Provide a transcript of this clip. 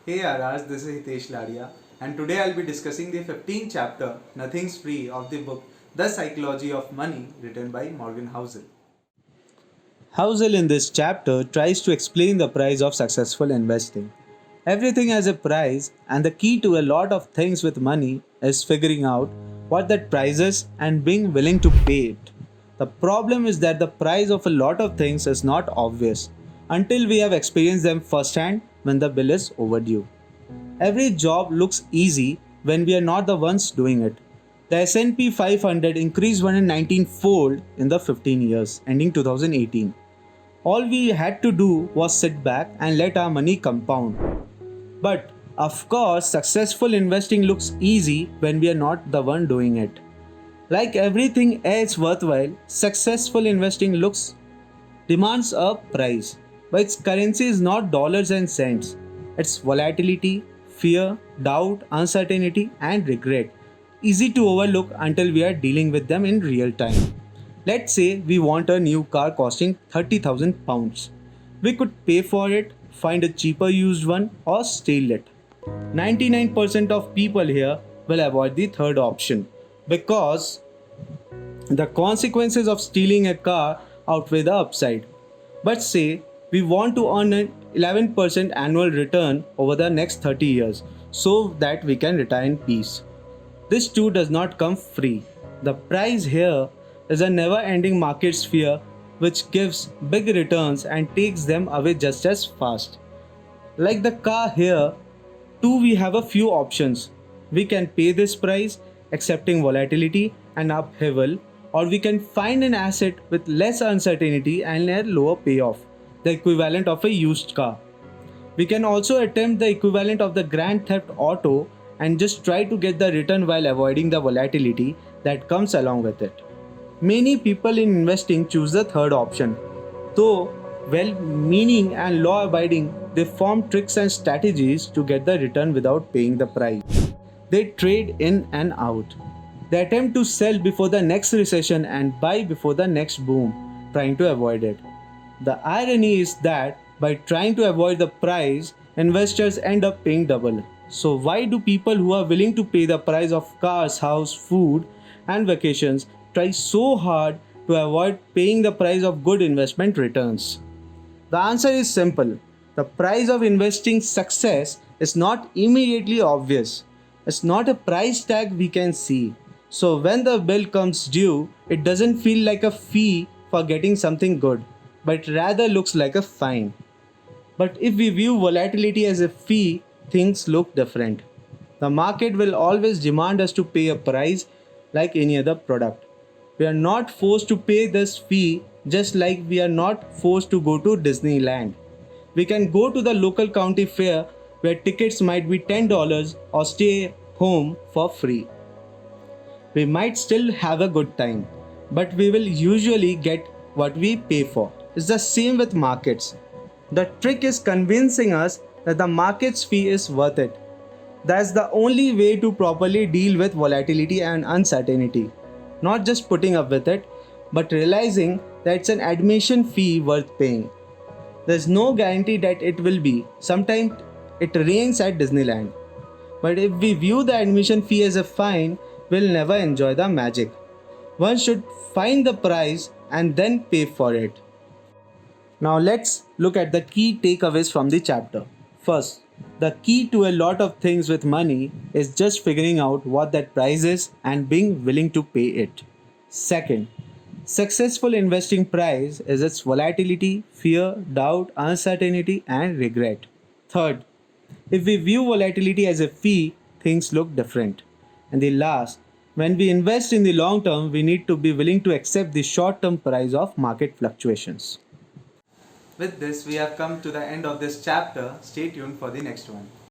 Hey RRs, this is Hitesh Ladia, and today I'll be discussing the 15th chapter, Nothing's Free, of the book The Psychology of Money, written by Morgan Housel. Housel in this chapter tries to explain the price of successful investing. Everything has a price, and the key to a lot of things with money is figuring out what that price is and being willing to pay it. The problem is that the price of a lot of things is not obvious until we have experienced them firsthand when the bill is overdue. Every job looks easy when we are not the ones doing it. The S&P 500 increased 119-fold in the 15 years ending 2018. All we had to do was sit back and let our money compound. But of course, successful investing looks easy when we are not the one doing it. Like everything else worthwhile, successful investing looks demands a price, but its currency is not dollars and cents. It's volatility, fear, doubt, uncertainty, and regret. Easy to overlook until we are dealing with them in real time. Let's say we want a new car costing £30,000. We could pay for it, find a cheaper used one, or steal it. 99% of people here will avoid the third option because the consequences of stealing a car outweigh the upside. But say we want to earn an 11% annual return over the next 30 years so that we can retire in peace. This too does not come free. The price here is a never ending market sphere which gives big returns and takes them away just as fast. Like the car here, too, we have a few options. We can pay this price, accepting volatility and upheaval, or we can find an asset with less uncertainty and a lower payoff, the equivalent of a used car. We can also attempt the equivalent of the Grand Theft Auto and just try to get the return while avoiding the volatility that comes along with it. Many people in investing choose the third option. Though well meaning and law abiding, they form tricks and strategies to get the return without paying the price. They trade in and out. They attempt to sell before the next recession and buy before the next boom, trying to avoid it. The irony is that by trying to avoid the price, investors end up paying double. So, why do people who are willing to pay the price of cars, house, food, and vacations try so hard to avoid paying the price of good investment returns? The answer is simple. The price of investing success is not immediately obvious. It's not a price tag we can see. So when the bill comes due, it doesn't feel like a fee for getting something good, but rather looks like a fine. But if we view volatility as a fee, things look different. The market will always demand us to pay a price like any other product. We are not forced to pay this fee just like we are not forced to go to Disneyland. We can go to the local county fair where tickets might be $10 or stay home for free. We might still have a good time, but we will usually get what we pay for. It's the same with markets. The trick is convincing us that the market's fee is worth it. That's the only way to properly deal with volatility and uncertainty. Not just putting up with it, but realizing that it's an admission fee worth paying. There's no guarantee that it will be. Sometimes it rains at Disneyland. But if we view the admission fee as a fine, we'll never enjoy the magic. One should find the price and then pay for it. Now let's look at the key takeaways from the chapter. First, the key to a lot of things with money is just figuring out what that price is and being willing to pay it. Second, successful investing price is its volatility, fear, doubt, uncertainty, and regret. Third, if we view volatility as a fee, things look different. And the last, when we invest in the long term, we need to be willing to accept the short term price of market fluctuations. With this, we have come to the end of this chapter. Stay tuned for the next one.